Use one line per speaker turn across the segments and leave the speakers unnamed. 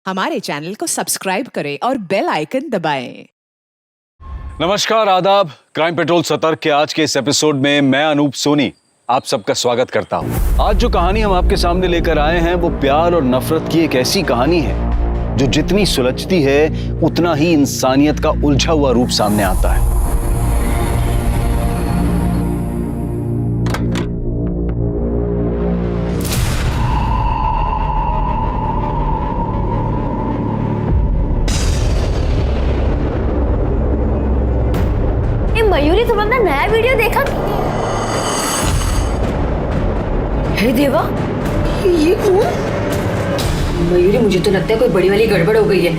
हमारे चैनल को सब्सक्राइब करें और बेल आइकन दबाएं।
नमस्कार, आदाब। क्राइम पेट्रोल सतर्क के आज के इस एपिसोड में मैं अनूप सोनी आप सबका स्वागत करता हूं। आज जो कहानी हम आपके सामने लेकर आए हैं वो प्यार और नफरत की एक ऐसी कहानी है जो जितनी सुलझती है उतना ही इंसानियत का उलझा हुआ रूप सामने आता है।
मयूरी, तुम अपना नया वीडियो देखा? हे देवा, ये कौन? मयूरी, मुझे तो लगता है कोई बड़ी वाली गड़बड़ हो गई है।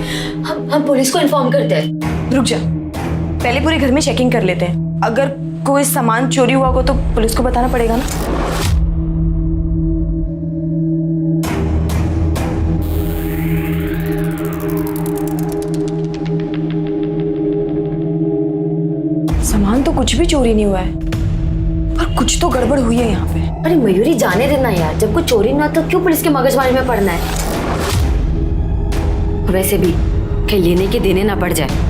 हम पुलिस को इन्फॉर्म करते हैं।
रुक जा, पहले पूरे घर में चेकिंग कर लेते हैं। अगर कोई सामान चोरी हुआ हो तो पुलिस को बताना पड़ेगा ना। सामान तो कुछ भी चोरी नहीं हुआ है, पर कुछ तो गड़बड़ हुई है यहाँ पे।
अरे मयूरी, जाने देना यार, जब कुछ चोरी ना तो क्यों पुलिस के मगजमारी में पड़ना है। वैसे भी कहीं लेने के देने ना पड़ जाए।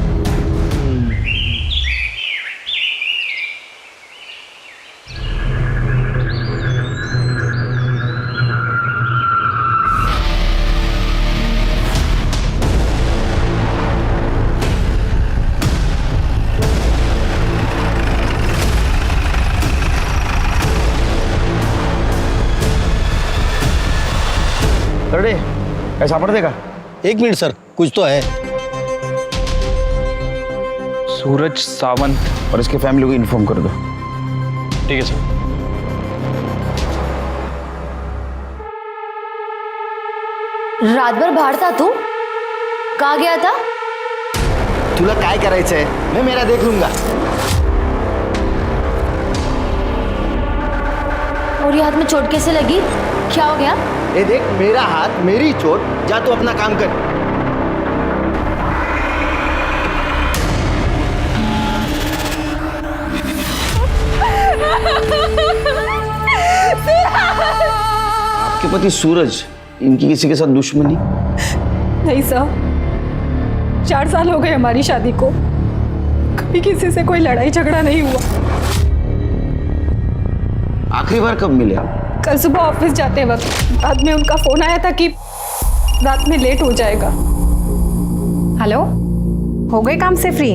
अरे ऐसा पड़ देगा।
एक मिनट सर, कुछ तो है।
सूरज सावंत और इसके फैमिली को इन्फॉर्म कर दो।
ठीक है सर।
रात भर बाहर था तू? कहाँ गया था?
तुला काय करायचंय? मैं मेरा देख लूंगा।
और ये हाथ में चोट कैसे लगी? क्या हो गया?
ये देख, मेरा हाथ, मेरी चोट। जा तू अपना काम कर।
आपके पति सूरज, इनकी किसी के साथ दुश्मनी?
नहीं साहब, 4 साल हो गए हमारी शादी को, कभी किसी से कोई लड़ाई झगड़ा नहीं हुआ।
आखिरी बार कब मिले आप?
कल सुबह ऑफिस जाते वक्त बाद में उनका फोन आया था कि रात में लेट हो जाएगा।
हेलो, हो गए काम से फ्री?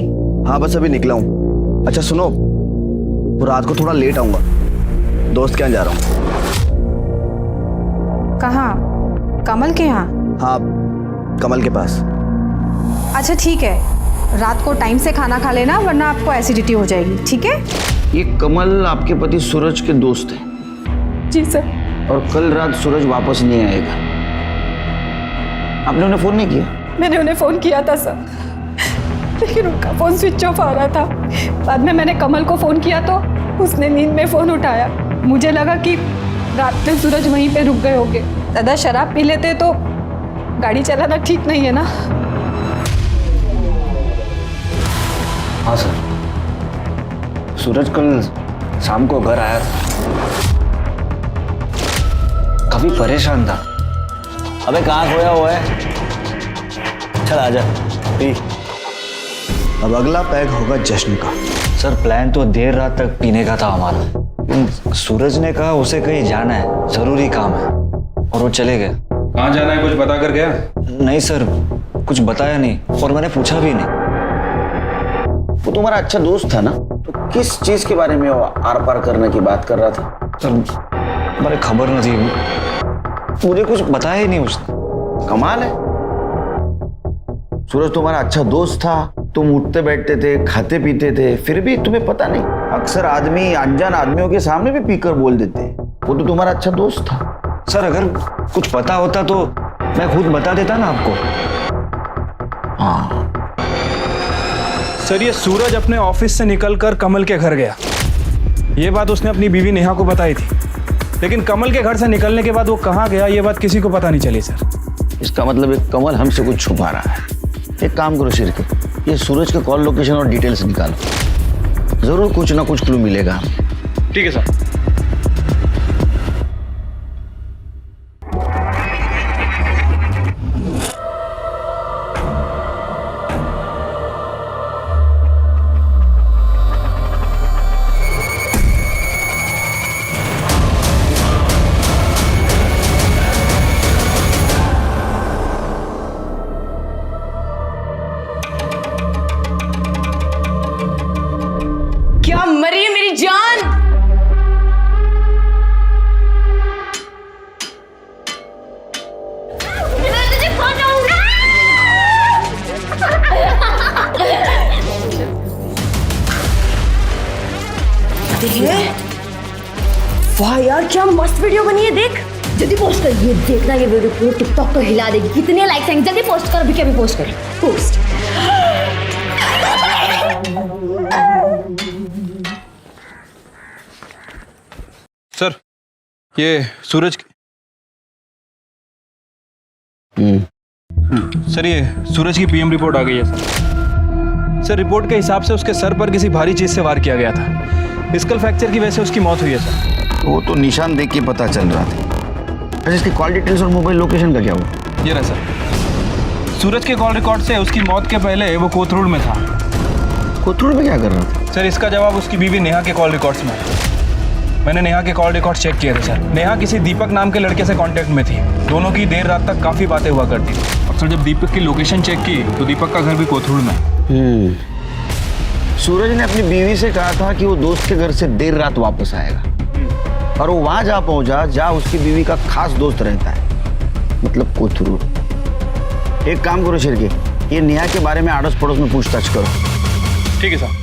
हाँ, बस अभी निकला हूँ। अच्छा सुनो, वो रात को थोड़ा लेट आऊंगा, दोस्त के यहाँ जा रहा हूँ।
कहाँ? कमल के यहाँ?
हाँ, कमल के पास।
अच्छा ठीक है, रात को टाइम से खाना खा लेना, वरना आपको एसिडिटी हो जाएगी। ठीक है?
ये कमल आपके पति सूरज के दोस्त हैं?
जी सर।
और कल रात सूरज वापस नहीं आएगा। आपने उन्हें फोन नहीं किया?
मैंने उन्हें फोन किया था सर, लेकिन उनका फोन स्विच ऑफ आ रहा था। बाद में मैंने कमल को फोन किया तो उसने नींद में फोन उठाया। मुझे लगा कि रात में सूरज वहीं पे रुक गए होंगे। दादा, शराब पी लेते तो गाड़ी चलाना ठीक नहीं है ना।
हाँ सर, सूरज कल शाम को घर आया था, काफी परेशान था।
अबे कहाँ खोया हुआ है? चल आजा, पी। अब अगला पैग होगा जश्न का।
सर, प्लान तो देर रात तक पीने का था हमारा। सूरज ने कहा उसे कहीं जाना है, जरूरी काम है, और वो चले गए।
कहाँ जाना है कुछ बता कर गया?
नहीं सर, कुछ बताया नहीं, और मैंने पूछा भी नहीं।
वो तुम्हारा अच्छा दोस्त था ना, तो किस चीज के बारे में वो आर पार करने की बात कर रहा था?
सर, मुझे खबर नहीं थी, मुझे कुछ बताया ही नहीं उसने।
कमाल है, सूरज तुम्हारा अच्छा दोस्त था, तुम उठते बैठते थे, खाते पीते थे, फिर भी तुम्हें पता नहीं। अक्सर आदमी अनजान आदमियों के सामने भी पीकर बोल देते हैं। वो तो तुम्हारा अच्छा दोस्त था।
सर, अगर कुछ पता होता तो मैं खुद बता देता ना आपको।
हाँ
सर, ये सूरज अपने ऑफिस से निकलकर कमल के घर गया। ये बात उसने अपनी बीवी नेहा को बताई थी, लेकिन कमल के घर से निकलने के बाद वो कहाँ गया ये बात किसी को पता नहीं चली सर।
इसका मतलब एक कमल हमसे कुछ छुपा रहा है। एक काम करो शिरके, ये सूरज के कॉल लोकेशन और डिटेल्स निकालो, जरूर कुछ ना कुछ क्लू मिलेगा हमें।
ठीक है सर।
वाह यार, क्या मस्त वीडियो बनी है, देख जल्दी पोस्ट कर। ये देखना, ये वीडियो पूरे टिकटॉक को हिला देगी। कितने लाइक्स आएंगे, जल्दी पोस्ट कर, अभी क्या भी पोस्ट कर, पोस्ट।
सर ये सूरज सर ये सूरज की पीएम रिपोर्ट आ गई है सर। रिपोर्ट के हिसाब से उसके सर पर किसी भारी चीज से वार किया गया था। स्कल फ्रैक्चर की वजह से उसकी मौत हुई है सर।
वो तो निशान देख के पता चल रहा था। अच्छा, इसकी कॉल डिटेल्स और मोबाइल लोकेशन का क्या हुआ?
ये रहा सर। सूरज के कॉल रिकॉर्ड से उसकी मौत के पहले वो कोथरूड में था।
कोथरूड में क्या कर रहा था?
सर इसका जवाब उसकी बीवी नेहा के कॉल रिकॉर्ड्स में है। मैंने नेहा के कॉल रिकॉर्ड चेक किए थे सर। नेहा किसी दीपक नाम के लड़के से कांटेक्ट में थी। दोनों की देर रात तक काफ़ी बातें हुआ करती थी। और सर जब दीपक की लोकेशन चेक की तो दीपक का घर भी कोथरूड में।
सूरज ने अपनी बीवी से कहा था कि वो दोस्त के घर से देर रात वापस आएगा और वो वहां जा पहुंचा जहां उसकी बीवी का खास दोस्त रहता है, मतलब कोथरूड। एक काम करो शिरके, ये नेहा के बारे में आड़ोस पड़ोस में पूछताछ करो।
ठीक है सर।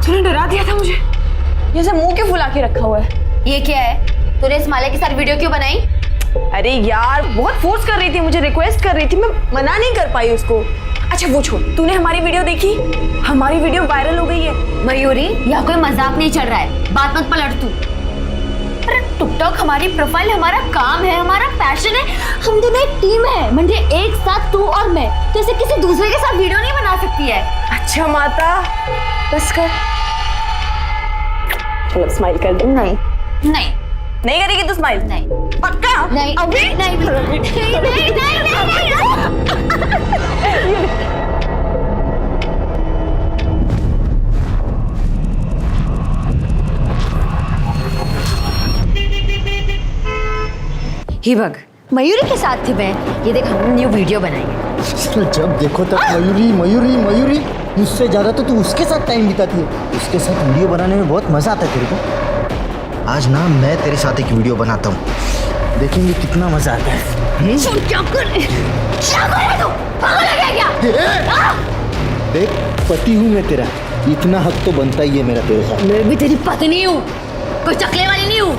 तूने डरा दिया था मुझे।
ये सब मुंह क्यों फुला के रखा हुआ है?
ये क्या है? तूने इस माले के साथ वीडियो क्यों बनाई?
अरे यार, बहुत फोर्स कर रही थी, मुझे रिक्वेस्ट कर रही थी, मैं मना नहीं कर पाई उसको। अच्छा वो छोड़, तूने हमारी वीडियो देखी? हमारी वीडियो वायरल हो गई है।
मयूरी, यहाँ कोई मजाक नहीं चल रहा है, बात मत पलट तू। अरे टिकटॉक हमारी प्रोफाइल, हमारा काम है, हमारा पैशन है। हम दोनों एक टीम है, म्हणजे एक साथ तू और मैं। तो ऐसे किसी दूसरे के साथ वीडियो नहीं बना सकती है।
अच्छा माता, बस कर। चलो स्माइल कर दे।
नहीं नहीं
नहीं करेगी तू स्माइल?
नहीं
पक्का?
नहीं
अभी
नहीं नहीं हिबक, मयूरी के साथ थी मैं। ये देख, हमने न्यू वीडियो बनाई है।
तो जब देखो तब मयूरी मयूरी मयूरी, मुझसे ज़्यादा तो तू उसके साथ टाइम बिताती है। उसके साथ वीडियो बनाने में बहुत मज़ा आता है तेरे को। आज ना मैं तेरे साथ एक वीडियो बनाता हूँ, देखेंगे कितना मज़ा आता है।
क्या कर रहे तू? पागल है क्या?
देख, पति हूँ मैं तेरा, इतना हक तो बनता ही है मेरा तेरे साथ।
मैं भी तेरी पत्नी हूँ, कोई चकले वाली नहीं हूँ।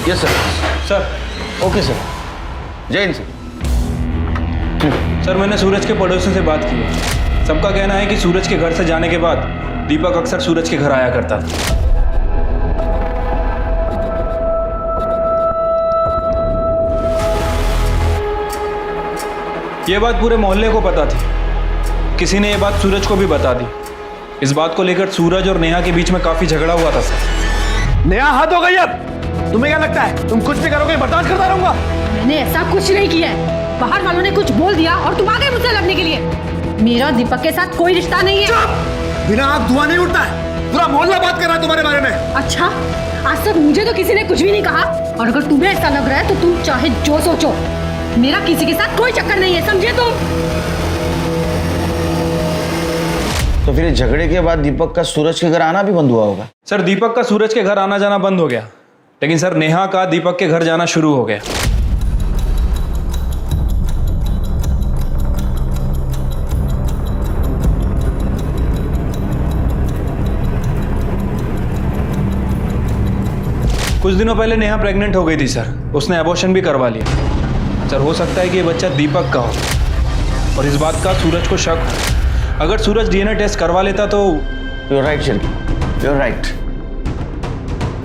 Yes sir.
Sir
okay sir, जय हिंद सर।
सर मैंने सूरज के पड़ोसियों से बात की है। सबका कहना है कि सूरज के घर से जाने के बाद दीपक अक्सर सूरज के घर आया करता था। ये बात पूरे मोहल्ले को पता थी। किसी ने ये बात सूरज को भी बता दी। इस बात को लेकर सूरज और नेहा के बीच में काफी झगड़ा हुआ था सर।
नेहा, हाथ हो गई अब। तुम्हें क्या लगता है तुम कुछ भी करोगे, बर्दाश्त करता रहूंगा?
मैंने ऐसा कुछ नहीं किया है। बाहर वालों ने कुछ बोल दिया और तुम आ गए मुझसे लड़ने के लिए। मेरा दीपक के साथ कोई रिश्ता नहीं है।
बिना आग धुआं नहीं उठता है। पूरा मोहल्ला बात कर रहा है तुम्हारे बारे में।
अच्छा, आज तक मुझे तो किसी ने कुछ भी नहीं कहा, और अगर तुम्हें ऐसा लग रहा है तो तुम चाहे जो सोचो, मेरा किसी के साथ कोई चक्कर नहीं है, समझे तुम?
तो फिर झगड़े के बाद दीपक का सूरज के घर आना भी बंद हुआ होगा?
सर दीपक का सूरज के घर आना जाना बंद हो गया, लेकिन सर नेहा का दीपक के घर जाना शुरू हो गया। कुछ दिनों पहले नेहा प्रेग्नेंट हो गई थी सर। उसने एबॉर्शन भी करवा लिया। सर हो सकता है कि ये बच्चा दीपक का हो, और इस बात का सूरज को शक हो। अगर सूरज डीएनए टेस्ट करवा लेता तो।
यू राइट शिरकी, यू राइट।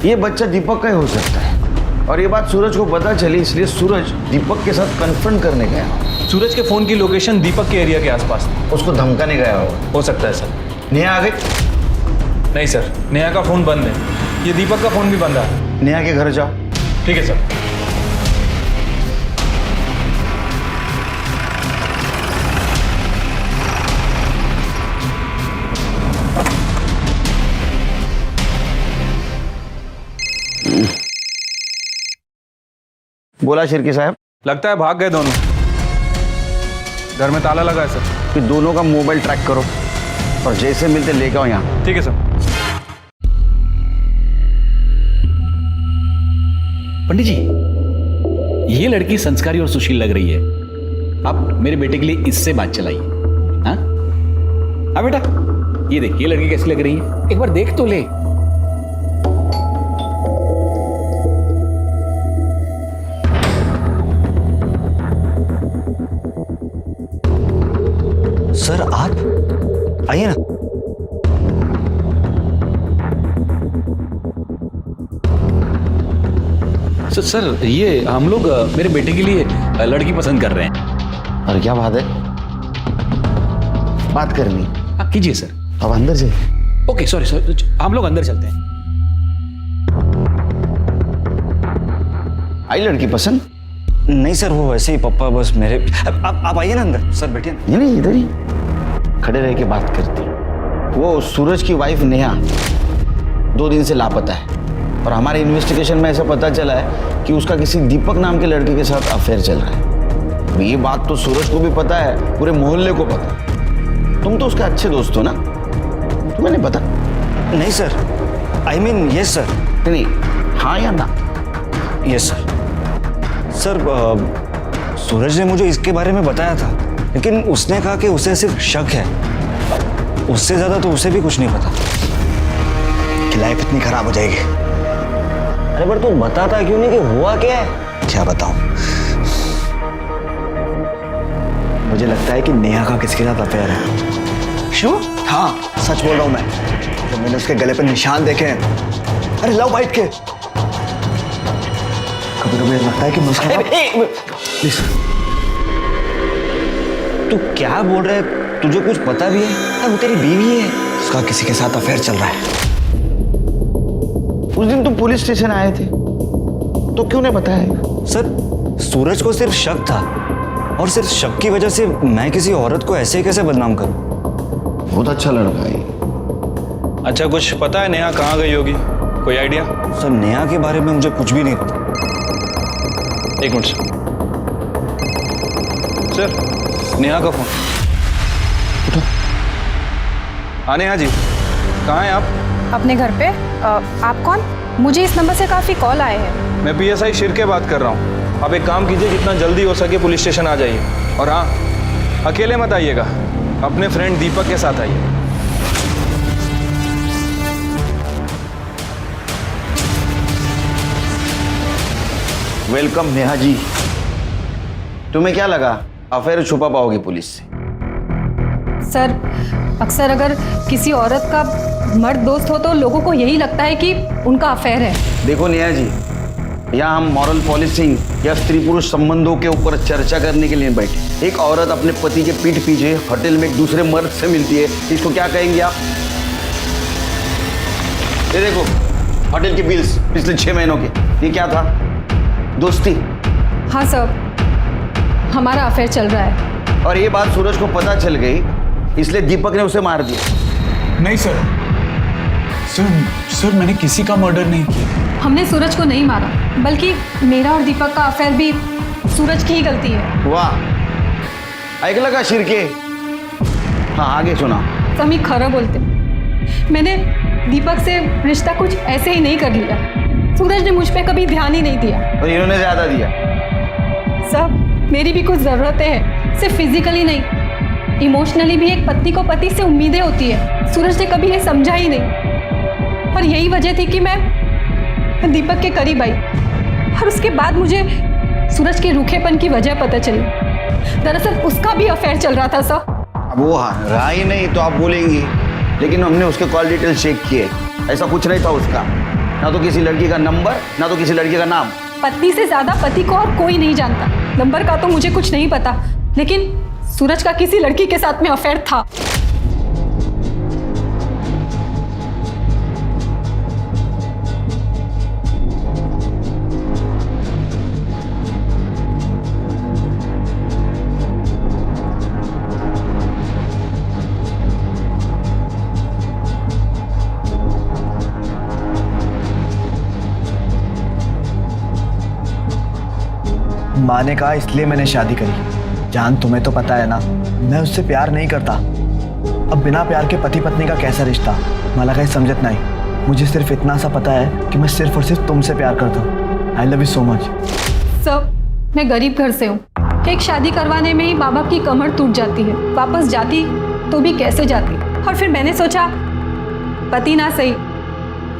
ये बच्चा दीपक का ही हो सकता है, और ये बात सूरज को पता चली, इसलिए सूरज दीपक के साथ कन्फ्रंट करने गया।
सूरज के फोन की लोकेशन दीपक के एरिया के आसपास थी।
उसको धमकाने गया होगा।
हो सकता है सर।
नेहा आ गई?
नहीं सर, नेहा का फोन बंद है। ये दीपक का फोन भी बंद है।
नेहा के घर जाओ।
ठीक है सर।
बोला शिरके साहब।
लगता है भाग गए दोनों। घर में ताला लगा है सर।
कि दोनों का मोबाइल ट्रैक करो और जैसे मिलते लेके आओ यहाँ।
ठीक है सर।
पंडित जी, ये लड़की संस्कारी और सुशील लग रही है। आप मेरे बेटे के लिए इससे बात चलाइए। हाँ हाँ बेटा, ये देख, ये लड़की कैसी लग रही है, एक बार देख तो ले।
सर आप आइए ना।
सर ये हम लोग मेरे बेटे के लिए लड़की पसंद कर रहे हैं।
और क्या बात है, बात करनी?
हाँ कीजिए सर।
अब अंदर से।
ओके सॉरी सॉरी, हम लोग अंदर चलते हैं।
आई लड़की पसंद?
नहीं सर, वो वैसे ही पप्पा बस मेरे। आप आइए ना अंदर। सर बैठिए ना।
नहीं इधर ही खड़े रह के बात करती। वो सूरज की वाइफ नेहा 2 दिन से लापता है और हमारे इन्वेस्टिगेशन में ऐसा पता चला है कि उसका किसी दीपक नाम के लड़के के साथ अफेयर चल रहा है। ये बात तो सूरज को भी पता है, पूरे मोहल्ले को पता है। तुम तो उसके अच्छे दोस्त हो ना, तुम्हें नहीं पता?
नहीं sir, I mean yes sir.
नहीं, हाँ या ना?
Yes sir. सर सूरज ने मुझे इसके बारे में बताया था, लेकिन उसने कहा कि उसे सिर्फ शक है, उससे ज्यादा तो उसे भी कुछ नहीं पता।
कि लाइफ इतनी खराब हो जाएगी।
अरे पर तू बताता क्यों नहीं कि हुआ क्या है?
क्या बताऊं? मुझे लगता है कि नेहा का किसके साथ अफेयर है।
श्योर?
हाँ सच बोल रहा हूं मैं। तो मैंने उसके गले पर निशान देखे हैं, अरे लव बाइट के। कभी कभी लगता है कि मुझे प्लीज।
तू क्या बोल रहा है? तुझे कुछ पता भी है?
वो तेरी बीवी है, उसका किसी के साथ अफेयर चल रहा है। उस दिन तुम पुलिस स्टेशन आए थे तो क्यों नहीं बताया?
सर सूरज को सिर्फ शक था, और सिर्फ शक की वजह से मैं किसी औरत को ऐसे कैसे बदनाम करूं?
बहुत अच्छा लड़का है।
अच्छा कुछ पता है नेहा कहाँ गई होगी? कोई आइडिया?
सर नेहा के बारे में मुझे कुछ भी नहीं पता।
एक मिनट सर, नेहा का फोन। उठो। हाँ नेहा जी, कहाँ हैं आप?
अपने घर पे। आप कौन? मुझे इस नंबर से काफ़ी कॉल आए हैं।
मैं PSI शिरके बात कर रहा हूँ। आप एक काम कीजिए, जितना जल्दी हो सके पुलिस स्टेशन आ जाइए। और हाँ, अकेले मत आइएगा, अपने फ्रेंड दीपक के साथ आइए।
वेलकम नेहा जी। तुम्हें क्या लगा अफेयर छुपा पाओगी पुलिस से?
सर अक्सर अगर किसी औरत का मर्द दोस्त हो तो लोगों को यही लगता है कि उनका अफेयर है।
देखो नेहा जी, यहाँ हम मॉरल पॉलिसिंग या स्त्री पुरुष संबंधों के ऊपर चर्चा करने के लिए बैठे। एक औरत अपने पति के पीठ पीछे होटल में एक दूसरे मर्द से मिलती है, इसको क्या कहेंगे आप? ये देखो होटल के बिल्स पिछले 6 महीनों के, ये क्या था? दोस्ती।
हाँ सर, हमारा अफेयर चल रहा है।
और ये बात सूरज को पता चल गई, इसलिए दीपक ने उसे मार दिया।
नहीं सर, सर मैंने किसी का मर्डर नहीं किया।
हमने सूरज को नहीं मारा, बल्कि मेरा और दीपक का अफेयर भी सूरज की ही गलती है।
वाह, ऐकलं का शिरके? हाँ आगे सुना।
समी खरं बोलते, मैंने दीपक से रिश्ता कुछ ऐसे ही नहीं कर लिया। सूरज ने मुझ पे कभी ध्यान ही नहीं दिया।
और इन्होंने ज्यादा दिया।
सब मेरी भी कुछ ज़रूरतें हैं, सिर्फ फिजिकली नहीं, इमोशनली भी एक पत्नी को पति से उम्मीदें होती है। सूरज ने कभी ये समझा ही नहीं, और यही वजह थी कि मैं दीपक के करीब आई। और उसके बाद मुझे सूरज के रूखेपन की वजह पता चली। दरअसल उसका भी अफेयर चल रहा था सर।
अब वो रहा ही नहीं तो आप बोलेंगी, लेकिन हमने उसके कॉल डिटेल चेक किए, ऐसा कुछ नहीं था उसका। ना तो किसी लड़की का नंबर, ना तो किसी लड़की का नाम।
पत्नी से ज्यादा पति को और कोई नहीं जानता। नंबर का तो मुझे कुछ नहीं पता, लेकिन सूरज का किसी लड़की के साथ में अफेयर था।
माँ ने कहा इसलिए मैंने शादी करी। जान, तुम्हें तो पता है ना, मैं उससे प्यार नहीं करता। अब बिना प्यार के पति पत्नी का कैसा रिश्ता, मला काही समझत नहीं। मुझे सिर्फ इतना सा पता है कि मैं सिर्फ और सिर्फ तुमसे प्यार करता हूँ। I love you so much.
सब मैं गरीब घर से हूँ। एक शादी करवाने में ही माँ बाप की कमर टूट जाती है। वापस जाती तो भी कैसे जाती। और फिर मैंने सोचा पति ना सही,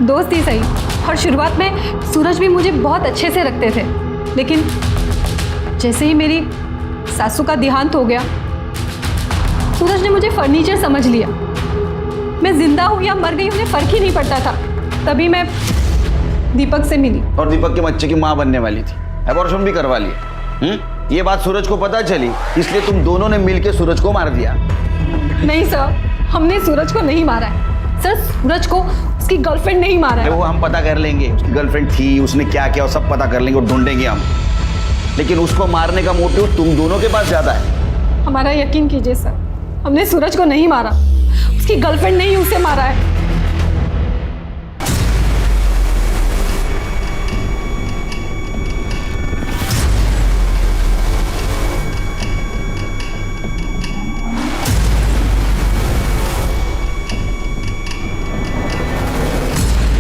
दोस्त ही सही। और शुरुआत में सूरज भी मुझे बहुत अच्छे से रखते थे, लेकिन जैसे ही मेरी सासू का देहांत हो गया, सूरज ने मुझे फर्नीचर समझ लिया। मैं जिंदा हूँ या मर गई उन्हें फर्क ही नहीं पड़ता था। तभी मैं दीपक से मिली।
और दीपक के बच्चे की माँ बनने वाली थी, एबॉर्शन भी करवा लिया। ये बात सूरज को पता चली, इसलिए तुम दोनों ने मिलकर सूरज को मार दिया।
नहीं सर, हमने सूरज को नहीं मारा है। सर, सूरज को उसकी गर्लफ्रेंड नहीं मारा है।
वो हम पता कर लेंगे, उसकी गर्लफ्रेंड थी, उसने क्या किया सब पता कर लेंगे और ढूंढेंगे हम। लेकिन उसको मारने का मोटिव तुम दोनों के पास ज्यादा है।
हमारा यकीन कीजिए सर, हमने सूरज को नहीं मारा। उसकी गर्लफ्रेंड ने ही उसे मारा है।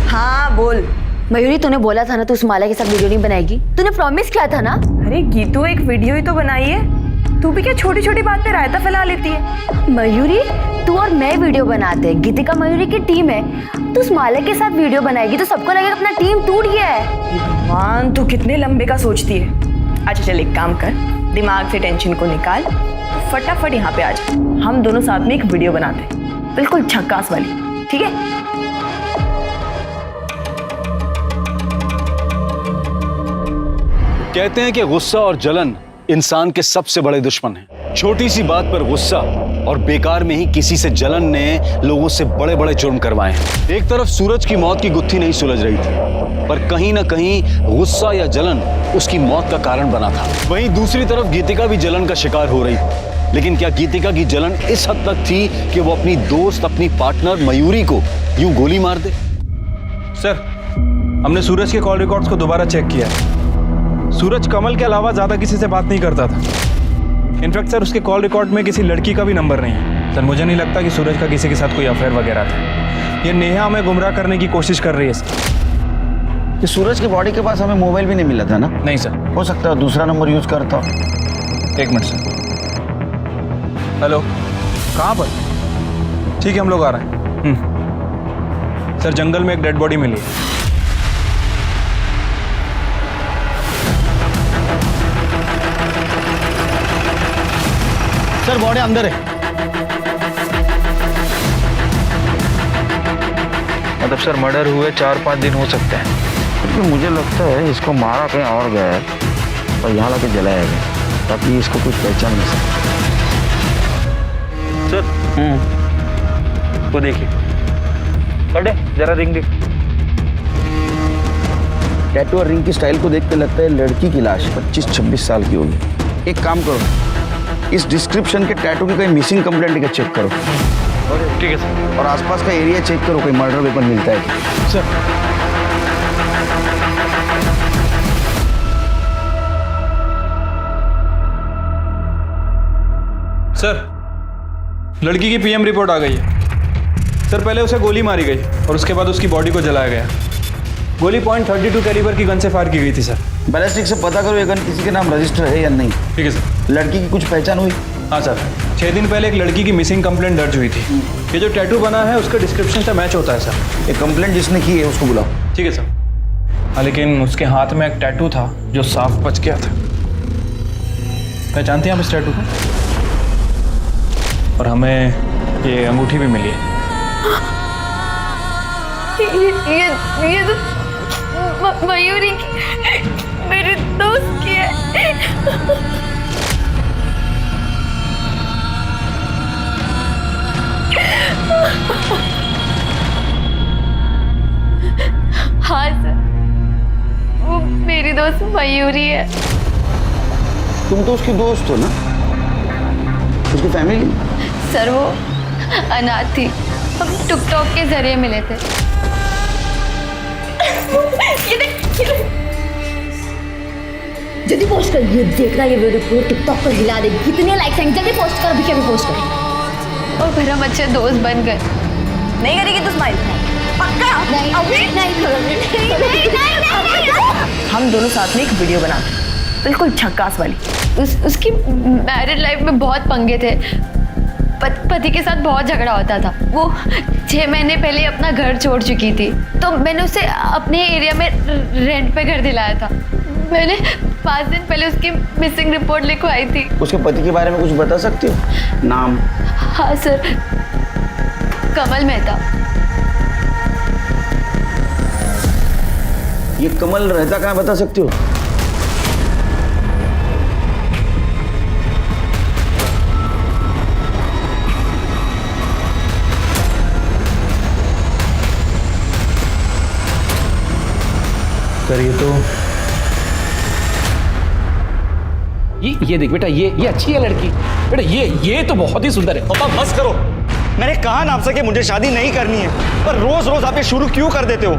हाँ बोल।
मयूरी, तूने बोला था ना तू उस माला के साथ वीडियो नहीं बनाएगी। तूने प्रॉमिस किया था ना।
अरे गीतू, एक वीडियो ही तो बनाई है। तू भी क्या छोटी छोटी बात पे रायता फैला लेती है।
मयूरी, तू और मैं वीडियो बनाते हैं। गीतिका मयूरी की टीम है। तू उस माला के साथ वीडियो बनाएगी तो सबको लगेगा अपना टीम टूट गया है।
भगवान, तू कितने लंबे का सोचती है। अच्छा चल, एक काम कर, दिमाग से टेंशन को निकाल, फटाफट यहाँ पे आ जा। हम दोनों साथ में एक वीडियो बनाते हैं, बिल्कुल झक्कास वाली, ठीक है?
कहते हैं कि गुस्सा और जलन इंसान के सबसे बड़े दुश्मन हैं। छोटी सी बात पर गुस्सा और बेकार में ही किसी से जलन ने लोगों से बड़े बड़े जुर्म करवाए हैं। एक तरफ सूरज की मौत की गुत्थी नहीं सुलझ रही थी, पर कहीं ना कहीं गुस्सा या जलन उसकी मौत का कारण बना था। वहीं दूसरी तरफ गीतिका भी जलन का शिकार हो रही थी। लेकिन क्या गीतिका की जलन इस हद तक थी कि वो अपनी दोस्त, अपनी पार्टनर मयूरी को यूं गोली मार दे?
सर, हमने सूरज के कॉल रिकॉर्ड्स को दोबारा चेक किया है। सूरज कमल के अलावा ज्यादा किसी से बात नहीं करता था। इनफैक्ट सर, उसके कॉल रिकॉर्ड में किसी लड़की का भी नंबर नहीं है। सर, मुझे नहीं लगता कि सूरज का किसी के साथ कोई अफेयर वगैरह था। ये नेहा हमें गुमराह करने की कोशिश कर रही है सर।
कि सूरज के बॉडी के पास हमें मोबाइल भी नहीं मिला था ना?
नहीं सर।
हो सकता है दूसरा नंबर यूज करता।
एक मिनट सर। हेलो, कहाँ पर? ठीक है, हम लोग आ रहे हैं। सर, जंगल में एक डेड बॉडी मिली है।
सर, बॉडी अंदर है।
मतलब सर, मर्डर हुए 4-5 दिन हो सकते हैं।
क्योंकि मुझे लगता है इसको मारा कहीं और गया है और यहाँ लाके जलाया गया ताकि इसको कुछ पहचान नहीं सके।
सर, वो देखिए, अरे जरा रिंग देख।
टैटू और रिंग की स्टाइल को देख के लगता है लड़की की लाश 25-26 साल की होगी। एक काम करो, इस डिस्क्रिप्शन के टैटू की कोई मिसिंग कंप्लेंट का चेक करो।
ठीक है सर।
और आसपास का एरिया चेक करो, कोई मर्डर वेपन मिलता है क्या?
सर, सर, लड़की की पीएम रिपोर्ट आ गई है। सर, पहले उसे गोली मारी गई और उसके बाद उसकी बॉडी को जलाया गया। गोली .32 कैलिबर की गन से फायर की गई थी सर।
बैलिस्टिक से पता करो ये गन किसी के नाम रजिस्टर है या नहीं।
ठीक है सर।
लड़की की कुछ पहचान हुई?
हाँ सर, 6 दिन पहले एक लड़की की मिसिंग कंप्लेंट दर्ज हुई थी। ये जो टैटू बना है उसका डिस्क्रिप्शन से मैच होता है सर।
ये कंप्लेंट जिसने की है उसको बुलाओ।
ठीक है सर। हाँ, लेकिन उसके हाथ में एक टैटू था जो साफ बच गया था। पहचानते हैं हम इस टैटू को? और हमें ये अंगूठी भी मिली है।
ये तो मयूरी की, मेरे दोस्त की है। हाँ सर, वो मेरी दोस्त मयूरी है।
तुम तो उसकी दोस्त हो ना? उसकी फैमिली?
सर, वो अनाथ थी। हम टिकटॉक के जरिए मिले थे। जल्दी पोस्ट कर। ये देखना, ये वीडियो पूरे टिकटॉक पर हिला देगी। कितने लाइक्स आएंगे, जल्दी पोस्ट कर, अभी के अभी पोस्ट कर।
और फिर हम अच्छे दोस्त बन गए। नहीं करेगी तो स्माइल पक्का?
नहीं
हम दोनों साथ में एक वीडियो बनाते, बिल्कुल झक्कास वाली।
उसकी मैरिड लाइफ में बहुत पंगे थे। पति के साथ बहुत झगड़ा होता था। वो 6 महीने पहले अपना घर छोड़ चुकी थी, तो मैंने उसे अपने एरिया में रेंट पे घर दिलाया था। मैंने 5 दिन पहले उसकी मिसिंग रिपोर्ट लिखवाई थी।
उसके पति के बारे में कुछ बता सकती हो? नाम?
हाँ सर, कमल मेहता।
ये कमल रहता कहाँ बता सकती हो?
सर
ये देख बेटा, ये अच्छी है लड़की। बेटा ये तो बहुत ही सुंदर है।
पापा बस करो, मैंने कहा ना आपसे कि मुझे शादी नहीं करनी है, पर रोज रोज आप ये शुरू क्यों कर देते हो?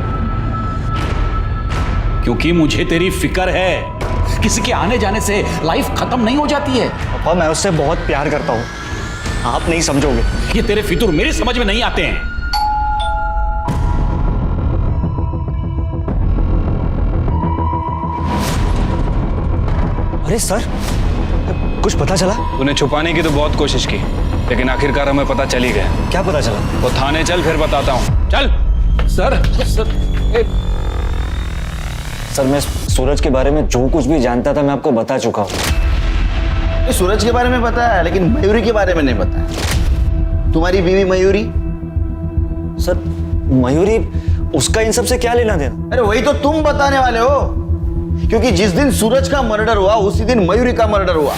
क्योंकि मुझे तेरी फिक्र है। किसी के आने जाने से लाइफ खत्म नहीं हो जाती है।
पापा मैं उससे बहुत प्यार करता हूँ, आप नहीं समझोगे।
ये तेरे फितूर मेरी समझ में नहीं आते हैं।
अरे सर, कुछ पता चला?
उन्हें छुपाने की तो बहुत कोशिश की, लेकिन आखिरकार हमें पता चल ही गया।
क्या पता चला?
वो थाने चल, फिर बताता हूँ। चल।
सर मैं सूरज के बारे में जो कुछ भी जानता था मैं आपको बता चुका हूँ।
सूरज के बारे में पता है, लेकिन मयूरी के बारे में नहीं पता है। तुम्हारी बीवी मयूरी?
सर मयूरी, उसका इन सब से क्या लेना देना?
अरे वही तो तुम बताने वाले हो, क्योंकि जिस दिन सूरज का मर्डर हुआ उसी दिन मयूरी का मर्डर हुआ।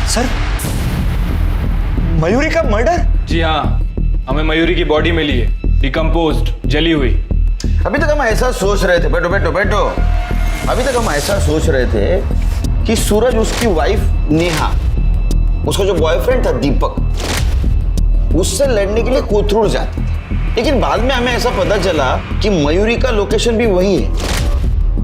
सर मयूरी का मर्डर?
जी हाँ, हमें मयूरी की बॉडी मिली है, डिकम्पोज्ड, जली हुई।
अभी तक हम ऐसा सोच रहे थे, बैठो बैठो बैठो, अभी तक हम ऐसा सोच रहे थे कि सूरज उसकी वाइफ नेहा, उसका जो बॉयफ्रेंड था दीपक, उससे लड़ने के लिए कोथरूड जाती थी। लेकिन बाद में हमें ऐसा पता चला कि मयूरी का लोकेशन भी वही है,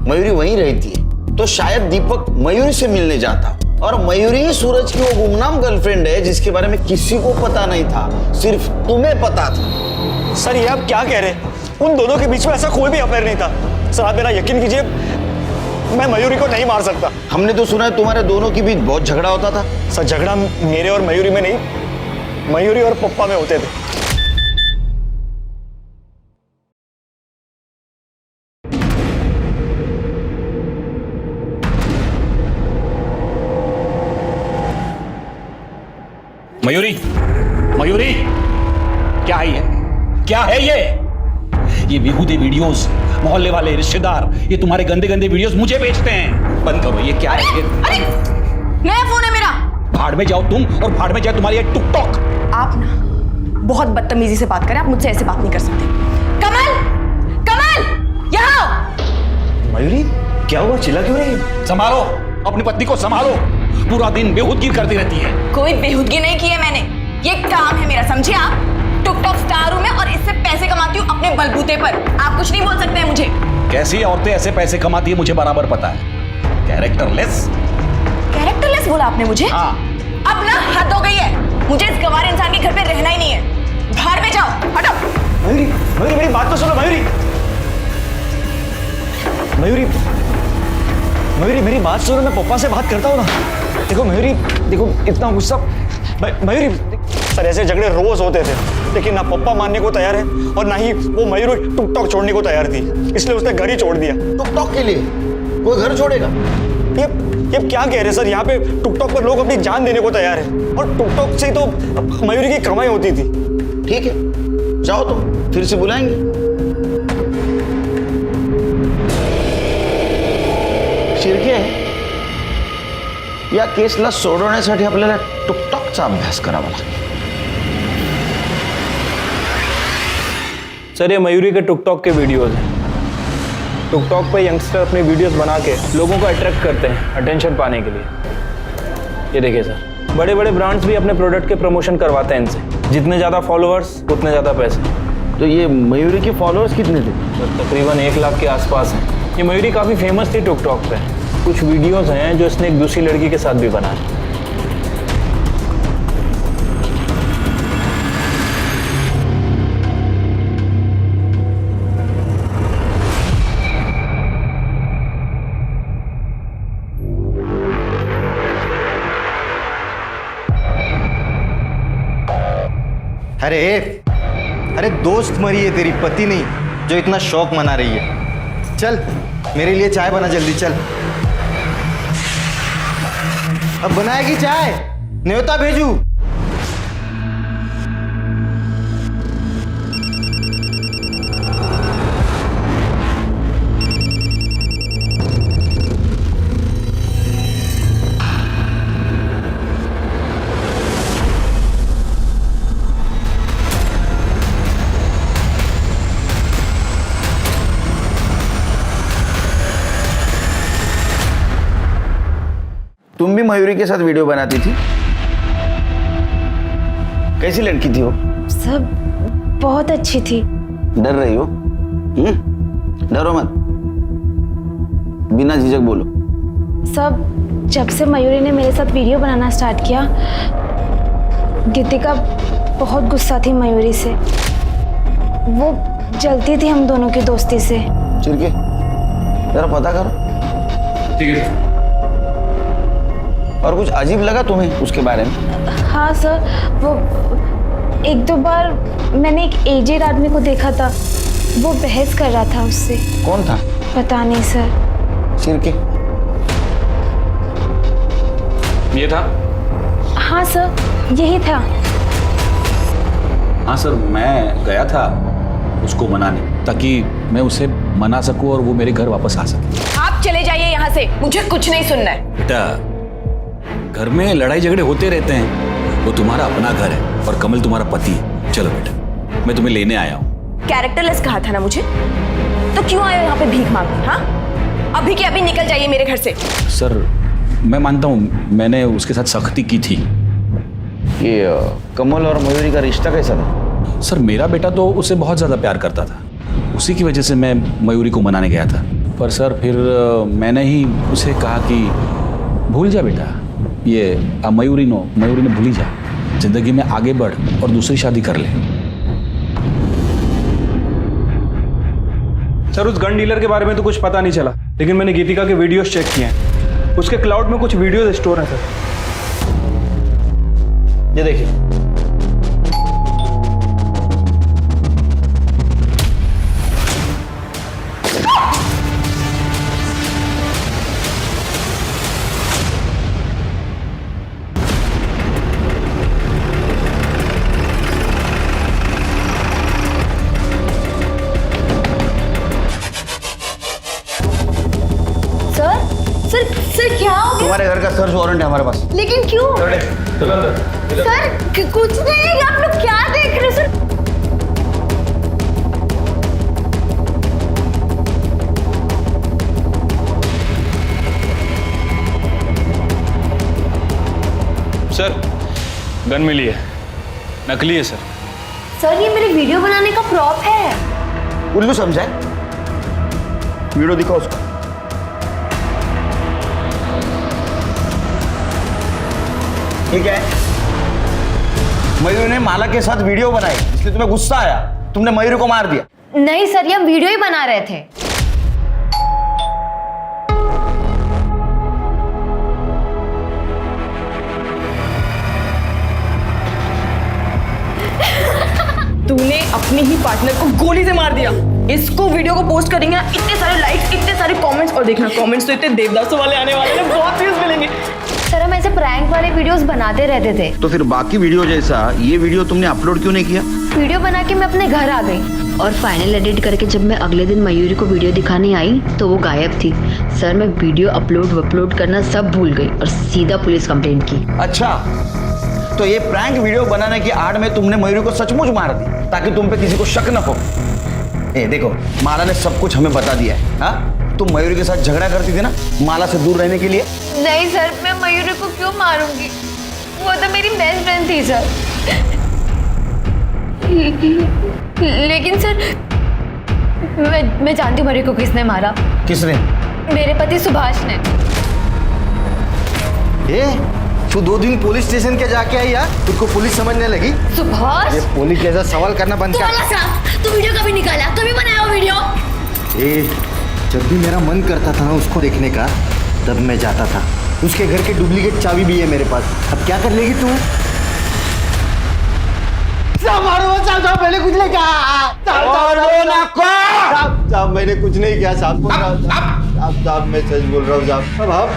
मयूरी वहीं रहती है। तो शायद दीपक मयूरी से मिलने जाता, और मयूरी ही सूरज की वो गुमनाम गर्लफ्रेंड है जिसके बारे में किसी को पता नहीं था, सिर्फ तुम्हें पता था।
सर ये आप क्या कह रहे हैं? उन दोनों के बीच में ऐसा कोई भी अफेयर नहीं था। सर आप मेरा यकीन कीजिए, मैं मयूरी को नहीं मार सकता।
हमने तो सुना है तुम्हारे दोनों के बीच बहुत झगड़ा होता था।
सर झगड़ा मेरे और मयूरी में नहीं, मयूरी और पप्पा में होते थे।
मयूरी क्या है ये? क्या है ये बेहूदे वीडियोस, मोहल्ले वाले रिश्तेदार ये तुम्हारे गंदे गंदे वीडियोस मुझे भेजते हैं। बंद करो, ये क्या है?
अरे नया फोन है मेरा।
भाड़ में जाओ तुम, और भाड़ में जाए तुम्हारी ये टिकटॉक।
आप ना बहुत बदतमीजी से बात करें, आप मुझसे ऐसे बात नहीं कर सकते। कमल यहाँ।
मयूरी क्या हुआ, चिल्ला क्यों रही है?
संभालो अपनी पत्नी को, संभालो। पूरा दिन बेहूदगी करती रहती है।
कोई बेहूदगी नहीं की है मैंने, ये काम है मेरा, समझे आप? टिकटॉक स्टार हूं मैं और इससे पैसे कमाती हूँ अपने बलबूते पर। आप कुछ नहीं बोल सकते हैं मुझे।
कैसी औरतें ऐसे पैसे कमाती है मुझे बराबर पता है। कैरेक्टरलेस
बोला आपने मुझे?
हाँ।
अब ना हद हो गई है, मुझे इस गंवार इंसान के घर पे रहना ही नहीं है। बाहर में जाओ, हटो।
मयूरी मयूरी मेरी बात तो सुनो। मयूरी मयूरी मयूरी मेरी बात सुनो, मैं पप्पा से बात करता हूँ ना। देखो मयूरी, देखो इतना गुस्सा। मयूरी सर ऐसे झगड़े रोज होते थे, लेकिन ना पप्पा मानने को तैयार है और ना ही वो मयूरी टिकटॉक छोड़ने को तैयार थी, इसलिए उसने घर ही छोड़ दिया।
टिकटॉक के लिए कोई घर छोड़ेगा?
ये क्या कह रहे हैं सर? यहाँ पे टिकटॉक पर लोग अपनी जान देने को तैयार है, और टिकटॉक से ही तो मयूरी की कमाई होती थी।
ठीक है, जाओ तुम, फिर से बुलाएंगे। शिर्के या केसला सोडवण्यासाठी आपल्याला टिकटॉकचा अभ्यास करावा लागेल।
सर ये मयूरी के टिकटॉक के वीडियोस हैं। टिकटॉक पे यंगस्टर अपने वीडियोस बना के लोगों को अट्रैक्ट करते हैं अटेंशन पाने के लिए। ये देखिए सर, बड़े बड़े ब्रांड्स भी अपने प्रोडक्ट के प्रमोशन करवाते हैं इनसे। जितने ज़्यादा फॉलोअर्स उतने ज़्यादा पैसे।
तो ये मयूरी के फॉलोअर्स कितने थे?
सर तकरीबन 1 लाख के आसपास हैं। ये मयूरी काफ़ी फेमस थी टिकटॉक पे।
कुछ वीडियोस हैं जो इसने एक दूसरी लड़की के साथ भी बनाए।
अरे अरे दोस्त मरी है तेरी, पति नहीं, जो इतना शौक मना रही है। चल मेरे लिए चाय बना जल्दी, चल। अब बनाएगी चाय, न्योता भेजू?
तुम भी मयूरी के साथ वीडियो बनाती थी? कैसी लड़की थी वो?
सब बहुत अच्छी थी।
डर रही हो? डरो मत, बिना झिझक बोलो।
सब जब से मयूरी ने मेरे साथ वीडियो बनाना स्टार्ट किया, गीतिका बहुत गुस्सा थी मयूरी से। वो जलती थी हम दोनों की दोस्ती से।
चिरके जरा पता करो।
ठीक है।
और कुछ अजीब लगा तुम्हें उसके बारे में?
हाँ सर, वो एक दो बार मैंने एक एजेड आदमी को देखा था, वो बहस कर रहा था उससे।
कौन था?
पता नहीं सर।
चिरके
ये था?
हाँ सर, यही था।
हाँ सर, मैं गया था उसको मनाने, ताकि मैं उसे मना सकूं और वो मेरे घर वापस आ सके।
आप चले जाइए यहाँ से, मुझे कुछ नहीं सुनना है।
बेटा, घर में लड़ाई झगड़े होते रहते हैं, वो तुम्हारा अपना घर है और कमल तुम्हारा पति है। चलो बेटा, मैं तुम्हें लेने आया हूँ।
कैरेक्टरलेस कहा था ना मुझे, तो क्यों आए हो यहाँ पे भीख मांगने? हाँ, अभी के अभी निकल जाइए मेरे घर से।
सर, मैं मानता हूँ मैंने उसके साथ सख्ती की थी।
ये कमल और मयूरी का रिश्ता कैसा था?
सर, मेरा बेटा तो उससे बहुत ज़्यादा प्यार करता था, उसी की वजह से मैं मयूरी को मनाने गया था। पर सर, फिर मैंने ही उसे कहा कि भूल जा बेटा, ये मयूरी ने भूल ही जा, जिंदगी में आगे बढ़ और दूसरी शादी कर ले।
सर, उस गन डीलर के बारे में तो कुछ पता नहीं चला, लेकिन मैंने गीतिका के वीडियोस चेक किए हैं। उसके क्लाउड में कुछ वीडियोस स्टोर हैं सर। ये देखिए।
सर क्या हो गया?
तुम्हारे घर का सर्च वारंट है हमारे पास।
लेकिन क्यों? सर कुछ नहीं, आप लोग क्या देख रहे हो सर?
सर, गन मिली है, नकली है सर।
सर, ये मेरे वीडियो बनाने का प्रॉप है।
उल्लू समझा है? वीडियो दिखाओ उसको। ये क्या है? मयूरी ने माला के साथ वीडियो बनाई, इसलिए तुम्हें गुस्सा आया, तुमने मयूरी को मार दिया।
नहीं सर, ये हम वीडियो ही बना रहे थे।
तूने अपने ही पार्टनर को गोली से मार दिया। इसको वीडियो को पोस्ट करेंगे ना, इतने सारे लाइक्स, इतने सारे कमेंट्स, और देखना कमेंट्स तो इतने देवदासों वाले आने वाले हैं, बहुत व्यूज मिलेंगे।
सर, हम ऐसे प्रैंक वाले वीडियोस बनाते रहते थे।
तो फिर बाकी वीडियो जैसा ये वीडियो तुमने अपलोड क्यों नहीं किया?
वीडियो बना के मैं अपने घर आ गई।
और फाइनल एडिट करके जब मैं अगले दिन मयूरी को वीडियो दिखाने आई तो वो गायब थी। सर, मैं वीडियो अपलोड करना सब भूल गई और सीधा पुलिस कंप्लेंट की।
अच्छा, तो ये प्रैंक वीडियो बनाने की आड़ में तुमने मयूरी को सचमुच मार दी ताकि तुम पे किसी को शक न हो। ए देखो, माला ने सब कुछ हमें बता दिया है। हाँ, तुम मयूरी के साथ झगड़ा करती थी ना माला से दूर रहने के लिए।
नहीं सर, मैं मयूरी को क्यों मारूंगी? वो तो मेरी बेस्ट फ्रेंड थी सर। लेकिन सर, मैं जानती हूँ मयूरी को किसने मारा।
किसने?
मेरे पति सुभाष ने।
ए, तू 2 दिन पुलिस स्टेशन के जाके आई यार, तुझको पुलिस समझने लगी?
सुभाष
ये पुलिस जैसा सवाल करना बंद
तू
कर।
वाला साहब, तू वीडियो कभी निकाला, कभी बनाया वो वीडियो?
ए, जब भी मेरा मन करता था ना उसको देखने का, तब मैं जाता था। उसके घर के डुप्लीकेट चाबी भी है मेरे पास। अब क्या कर लेगी तू? साहब मैंने कुछ नहीं कहा। साहब मैंने कुछ नहीं किया साहब। साहब मैं सच बोल रहा हूँ साहब। अब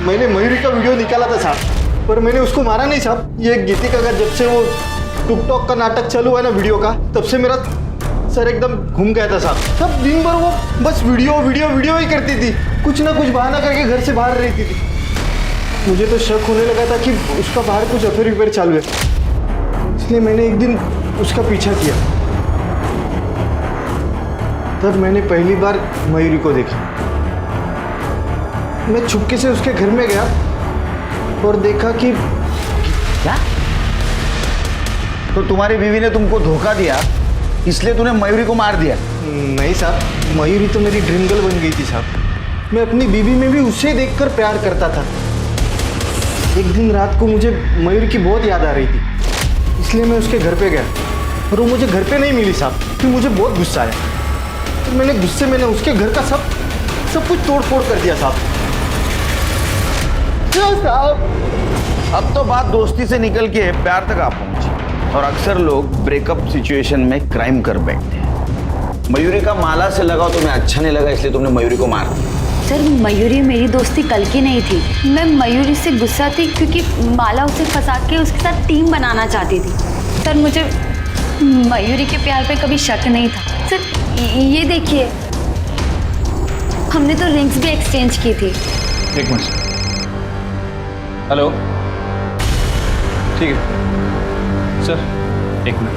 मैंने मयूरी का वीडियो निकाला था साहब, पर मैंने उसको मारा नहीं साहब। ये गीतिका का जब से वो टिकटॉक का नाटक चालू हुआ ना वीडियो का, तब से मेरा सर एकदम घूम गया था साहब। सब दिन भर वो बस वीडियो ही करती थी, कुछ ना कुछ बहाना करके घर से बाहर रहती थी। मुझे तो शक होने लगा था कि उसका बाहर कुछ अफेयर चालू है, इसलिए मैंने एक दिन उसका पीछा किया। तब मैंने पहली बार मयूरी को देखा। मैं चुपके से उसके घर में गया और देखा कि
क्या? तो तुम्हारी बीवी ने तुमको धोखा दिया, इसलिए तूने मयूरी को मार दिया?
नहीं साहब, मयूरी तो मेरी ड्रीम गर्ल बन गई थी साहब। मैं अपनी बीवी में भी उसे देखकर प्यार करता था। एक दिन रात को मुझे मयूरी की बहुत याद आ रही थी, इसलिए मैं उसके घर पे गया और वो मुझे घर पे नहीं मिली साहब। फिर मुझे बहुत गुस्सा आया, तो मैंने उसके घर का सब कुछ तोड़ फोड़ कर दिया साहब।
अब तो बात दोस्ती से निकल के प्यार तक आ पहुंची, और अक्सर लोग ब्रेकअप सिचुएशन में क्राइम कर बैठते हैं। मयूरी का माला से लगाव तुम्हें अच्छा नहीं लगा, इसलिए तुमने मयूरी को मार दिया।
सर मयूरी मेरी दोस्ती कल की नहीं थी। मैं मयूरी से गुस्सा थी क्योंकि माला उसे फंसा के उसके साथ टीम बनाना चाहती थी। सर मुझे मयूरी के प्यार पे कभी शक नहीं था। सर ये देखिए, हमने तो रिंग्स भी एक्सचेंज की थी।
एक मिनट। हेलो, ठीक है सर, एक मिनट।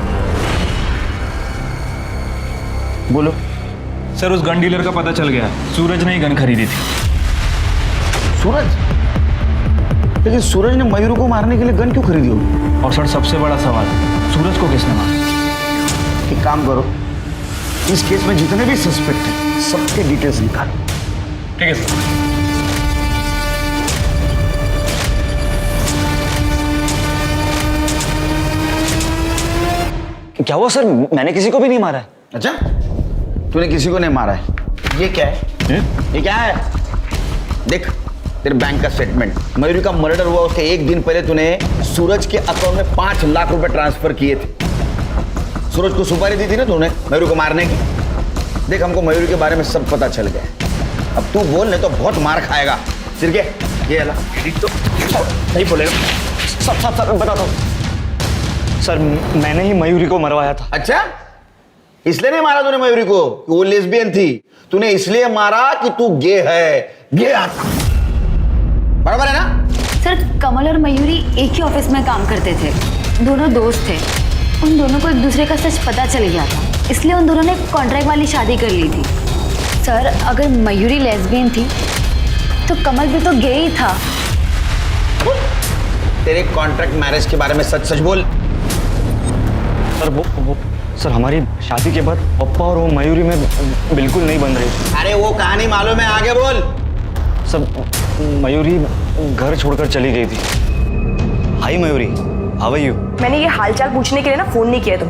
बोलो
सर, उस गन डीलर का पता चल गया है। सूरज ने ही गन खरीदी थी।
सूरज? लेकिन सूरज ने मयूरी को मारने के लिए गन क्यों खरीदी होगी?
और सर सबसे बड़ा सवाल, सूरज को किसने मारा?
एक काम करो, इस केस में जितने भी सस्पेक्ट हैं सबके डिटेल्स निकालो।
ठीक है सर।
क्या हुआ सर? मैंने किसी को भी नहीं मारा है।
अच्छा, तूने किसी को नहीं मारा है? ये क्या है? ये क्या है? देख तेरे बैंक का स्टेटमेंट। मयूरी का मर्डर हुआ उसके एक दिन पहले तूने सूरज के अकाउंट में 5 लाख रुपए ट्रांसफर किए थे। सूरज को सुपारी दी थी ना तूने मयूरी को मारने की। देख हमको मयूरी के बारे में सब पता चल गया। अब तू बोल, नहीं तो बहुत मार खाएगा। सिरके ये अला तो
नहीं बोलेगा। सब बता दो सर, मैंने ही मयूरी को मरवाया था।
अच्छा, इसलिए नहीं मारा तूने मयूरी को कि वो लेस्बियन थी? तूने इसलिए मारा कि तू गे है। गे बराबर है ना?
सर कमल और मयूरी एक ही ऑफिस में काम करते थे, दोनों दोस्त थे। उन दोनों को एक दूसरे का सच पता चल गया था, इसलिए उन दोनों ने कॉन्ट्रैक्ट वाली शादी कर ली थी। सर अगर मयूरी लेस्बियन थी तो कमल भी तो गे ही था।
तेरे कॉन्ट्रैक्ट मैरिज के बारे में सच सच बोल।
सर वो सर हमारी शादी के बाद पप्पा और वो मयूरी में बिल्कुल नहीं बन रही।
अरे वो कहानी मालूम है, आगे बोल।
सर मयूरी घर छोड़कर चली गई थी। हाय मयूरी, हाउ आर यू?
मैंने ये हालचाल पूछने के लिए ना फोन नहीं किया तुम।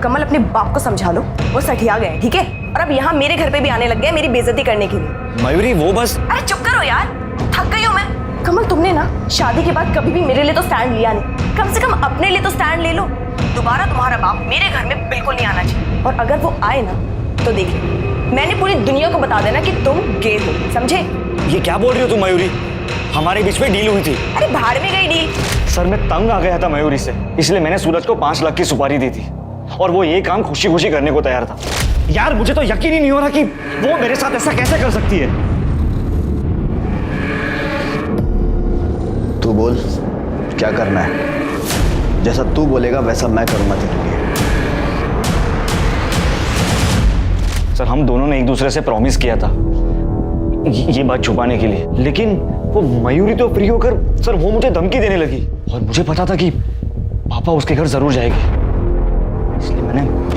कमल अपने बाप को समझा लो, वो सठिया गए, ठीक है? और अब यहाँ मेरे घर पे भी आने लग गए मेरी बेइज्जती करने के लिए।
मयूरी वो बस।
अरे चुप करो यार, थक गई हूँ मैं। कमल तुमने ना शादी के बाद कभी भी मेरे लिए तो स्टैंड लिया नहीं, कम से कम अपने लिए तो स्टैंड ले लो। दोबारा तुम्हारा बाप मेरे घर में बिल्कुल नहीं आना चाहिए, और अगर वो आए ना तो देखिए मैंने पूरी दुनिया को बता देना कि तुम गे हो, समझे?
ये क्या बोल रही हो तुम मयूरी? हमारे बीच में डील हुई थी।
अरे भाड़ में गई डील।
सर मैं तंग आ गया था मयूरी से, इसलिए मैंने सूरज को 5 लाख की सुपारी दी थी, और वो ये काम खुशी खुशी करने को तैयार था। यार मुझे तो यकीन ही नहीं हो रहा कि वो मेरे साथ ऐसा कैसे कर सकती है।
तू बोल क्या करना है? जैसा तू बोलेगा वैसा मैं करूंगा तेरे लिए।
सर हम दोनों ने एक दूसरे से प्रॉमिस किया था ये बात छुपाने के लिए, लेकिन वो मयूरी तो फ्री होकर सर वो मुझे धमकी देने लगी, और मुझे पता था कि पापा उसके घर जरूर जाएगी,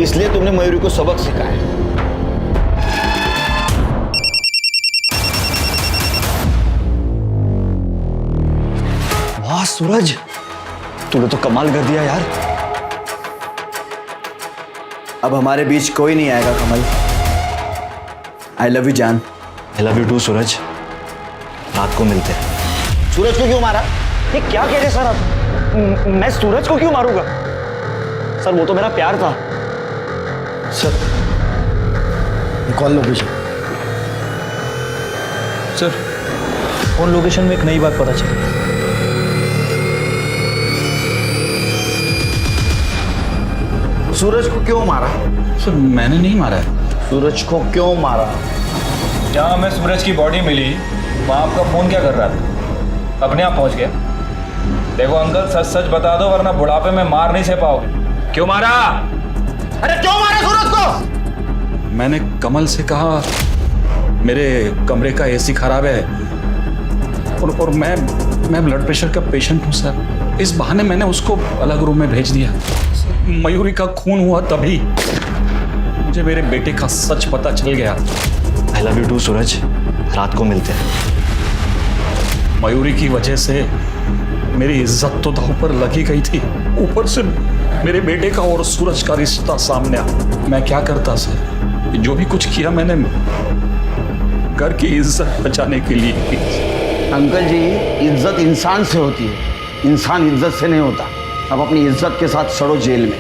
इसलिए तुमने मयूरी को सबक सिखाया।
वाह सूरज, तूने तो कमाल कर दिया यार।
अब हमारे बीच कोई नहीं आएगा कमल। आई लव यू जान।
आई लव यू टू सूरज। रात को मिलते हैं।
सूरज को क्यों मारा?
ये क्या कह रहे सर आप? मैं सूरज को क्यों मारूंगा सर? वो तो मेरा प्यार था।
Sir call location.
Sir on location में एक नई बात पता चली।
सूरज को क्यों मारा?
सर मैंने नहीं मारा है।
सूरज को क्यों मारा?
जहाँ हमें सूरज की बॉडी मिली वहाँ आपका फोन क्या कर रहा था? अपने आप पहुँच गया। देखो अंकल, सच सच बता दो वरना बुढ़ापे में मार नहीं सह पाओगे। क्यों मारा?
अरे क्यों मारा सूरज को?
मैंने कमल से कहा मेरे कमरे का एसी खराब है और मैं ब्लड प्रेशर का पेशेंट हूँ सर। इस बहाने मैंने उसको अलग रूम में भेज दिया। मयूरी का खून हुआ तभी मुझे मेरे बेटे का सच पता चल गया।
आई लव यू टू सूरज। रात को मिलते हैं।
मयूरी की वजह से मेरी इज्जत तो दांव पर लगी गई थी, ऊपर से मेरे बेटे का और सूरज का रिश्ता सामने आ। मैं क्या करता सर? जो भी कुछ किया मैंने घर की इज्जत बचाने के लिए की।
अंकल जी, इज्जत इंसान से होती है, इंसान इज्जत से नहीं होता। अब अपनी इज्जत के साथ सड़ो जेल में।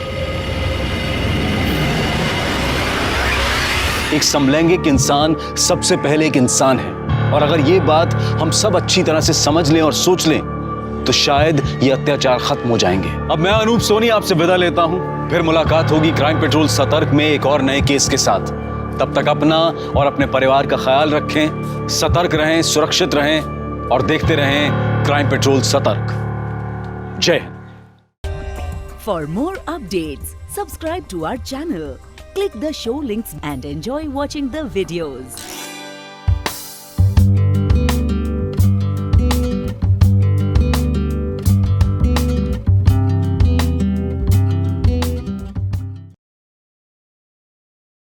एक समलैंगिक इंसान सबसे पहले एक इंसान है, और अगर ये बात हम सब अच्छी तरह से समझ लें और सोच लें तो शायद ये अत्याचार खत्म हो जाएंगे। अब मैं अनूप सोनी आपसे विदा लेता हूं। फिर मुलाकात होगी क्राइम पेट्रोल सतर्क में एक और नए केस के साथ। तब तक अपना और अपने परिवार का ख्याल रखें, सतर्क रहें, सुरक्षित रहें और देखते रहें क्राइम पेट्रोल सतर्क। जय Hind.
For more updates, subscribe to our channel, click the show links and enjoy watching the videos.